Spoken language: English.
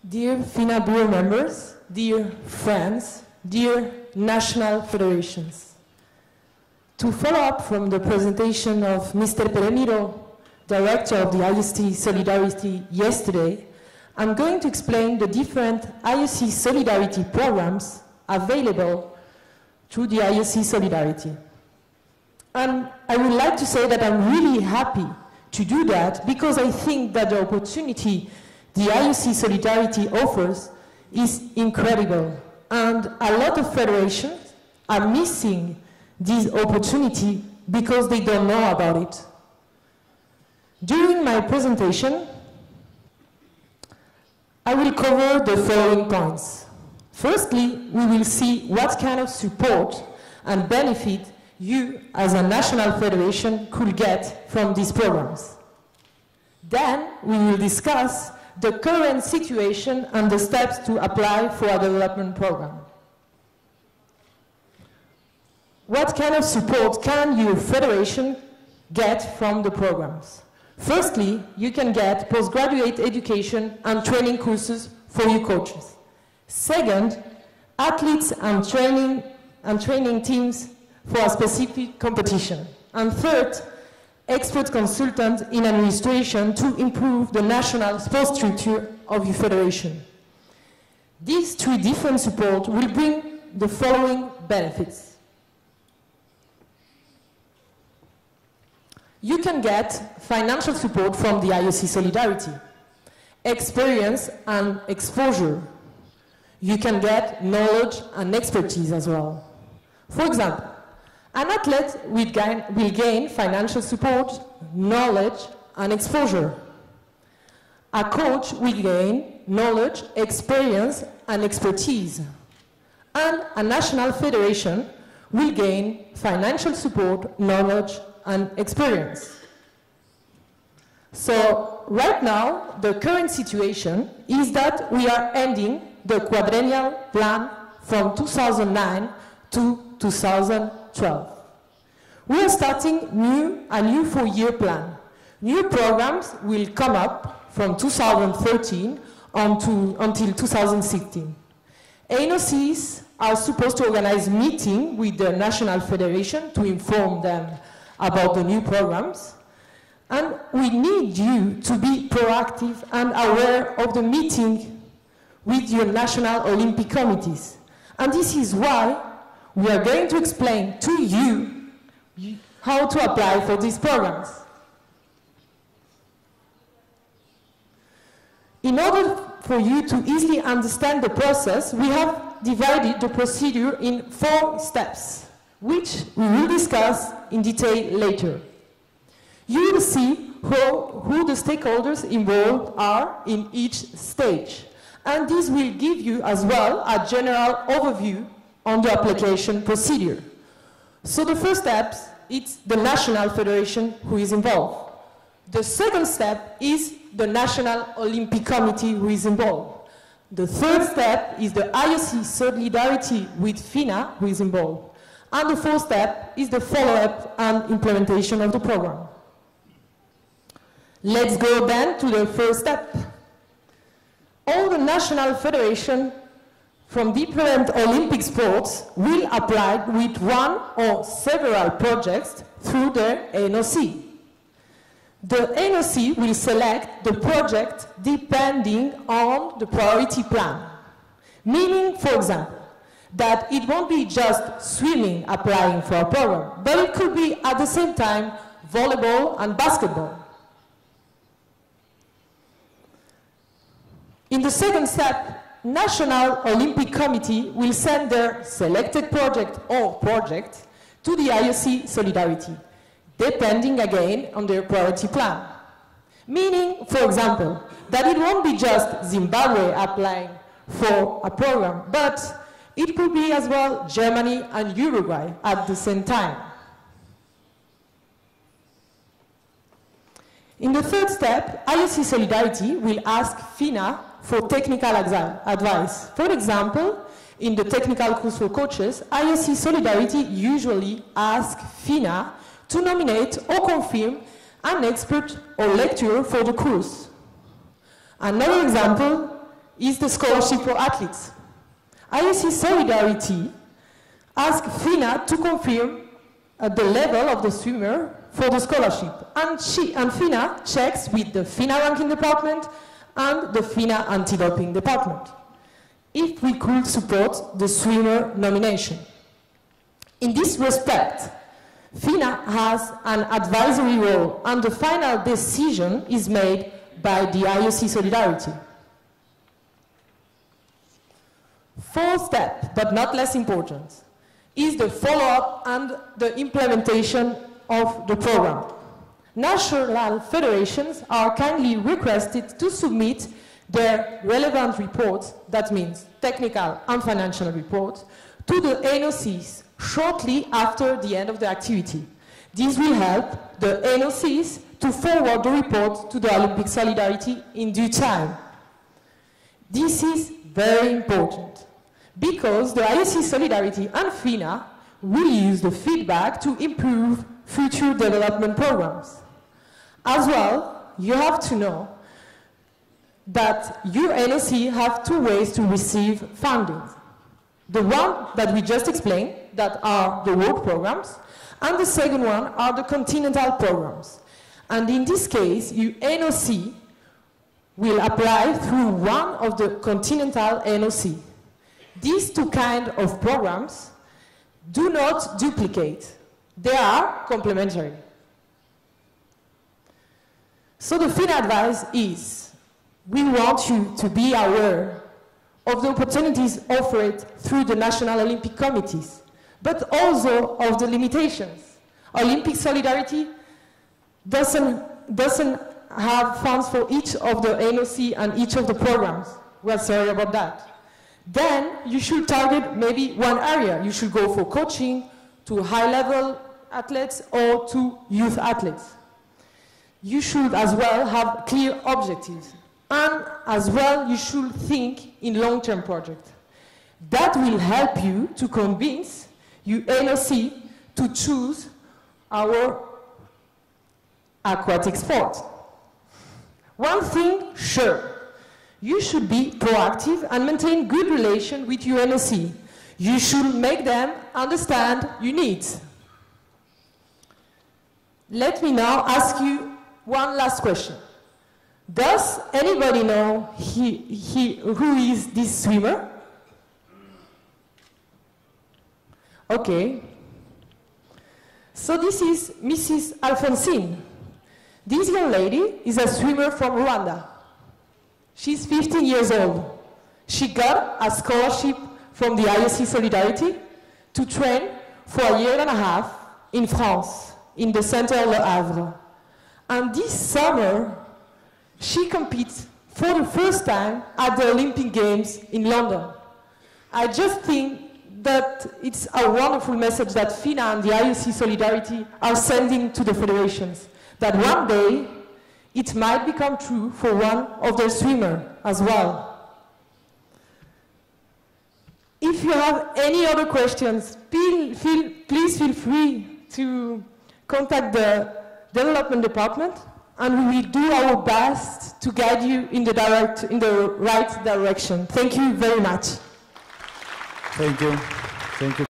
Dear FINA Bureau members, dear friends, dear national federations. To follow up from the presentation of Mr. Peremiro, director of the IOC Solidarity yesterday, I'm going to explain the different IOC Solidarity programs available through the IOC Solidarity. And I would like to say that I'm really happy to do that because I think that the opportunity the IOC Solidarity offers is incredible. And a lot of federations are missing this opportunity because they don't know about it. During my presentation, I will cover the following points. Firstly, we will see what kind of support and benefit you as a national federation could get from these programs. Then we will discuss the current situation and the steps to apply for a development program. What kind of support can your federation get from the programs? Firstly, you can get postgraduate education and training courses for your coaches. Second, athletes and training teams for a specific competition. And third, expert consultant in administration to improve the national sports structure of your federation. These three different supports will bring the following benefits. You can get financial support from the IOC Solidarity, experience and exposure. You can get knowledge and expertise as well. For example, an athlete will gain financial support, knowledge, and exposure. A coach will gain knowledge, experience, and expertise. And a national federation will gain financial support, knowledge, and experience. So, right now, the current situation is that we are ending the quadrennial plan from 2009 to 2012. We are starting a new 4-year plan. New programs will come up from 2013 until 2016. IOCs are supposed to organize meetings with the national federation to inform them about the new programs. And we need you to be proactive and aware of the meeting with your national Olympic committees. And this is why we are going to explain to you how to apply for these programs. In order for you to easily understand the process, we have divided the procedure in 4 steps, which we will discuss in detail later. You will see who the stakeholders involved are in each stage, and this will give you as well a general overview on the application procedure. So the first step, it's the national federation who is involved. The second step is the National Olympic Committee who is involved. The third step is the IOC Solidarity with FINA who is involved. And the fourth step is the follow-up and implementation of the program. Let's go then to the first step. All the national federations from different Olympic sports will apply with one or several projects through the NOC. The NOC will select the project depending on the priority plan. Meaning, for example, that it won't be just swimming applying for a program, but it could be at the same time volleyball and basketball. In the second step, National Olympic Committee will send their selected project or project to the IOC Solidarity, depending again on their priority plan. Meaning, for example, that it won't be just Zimbabwe applying for a program, but it could be as well Germany and Uruguay at the same time. In the third step, IOC Solidarity will ask FINA for technical advice. For example, in the technical course for coaches, IOC Solidarity usually asks FINA to nominate or confirm an expert or lecturer for the course. Another example is the scholarship for athletes. IOC Solidarity asked FINA to confirm the level of the swimmer for the scholarship. And FINA checks with the FINA ranking department and the FINA anti-doping department if we could support the swimmer nomination. In this respect, FINA has an advisory role, and the final decision is made by the IOC Solidarity. Fourth step, but not less important, is the follow-up and the implementation of the program. National federations are kindly requested to submit their relevant reports, that means technical and financial reports, to the NOCs shortly after the end of the activity. This will help the NOCs to forward the report to the Olympic Solidarity in due time. This is very important because the IOC Solidarity and FINA will use the feedback to improve future development programs. As well, you have to know that your NOC have two ways to receive funding. The one that we just explained, that are the work programs, and the second one are the continental programs. And in this case, your NOC will apply through one of the continental NOC. These two kinds of programs do not duplicate. They are complementary. So the FINA advice is, we want you to be aware of the opportunities offered through the National Olympic Committees, but also of the limitations. Olympic Solidarity doesn't have funds for each of the NOC and each of the programs. We're sorry about that. Then you should target maybe one area. You should go for coaching to high-level athletes or to youth athletes. You should as well have clear objectives. And as well, you should think in long-term projects. That will help you to convince your NOC to choose our aquatic sport. One thing, sure, you should be proactive and maintain good relation with your NOC. You should make them understand your needs. Let me now ask you one last question. Does anybody know who is this swimmer? Okay. So this is Mrs. Alphonsine. This young lady is a swimmer from Rwanda. She's 15 years old. She got a scholarship from the IOC Solidarity to train for a year and a half in France, in the center of Le Havre. And this summer, she competes for the first time at the Olympic Games in London. I just think that it's a wonderful message that FINA and the IOC Solidarity are sending to the federations, that one day it might become true for one of their swimmers as well. If you have any other questions, please feel free to contact the development department, and we will do our best to guide you in the right direction. Thank you very much. Thank you. Thank you.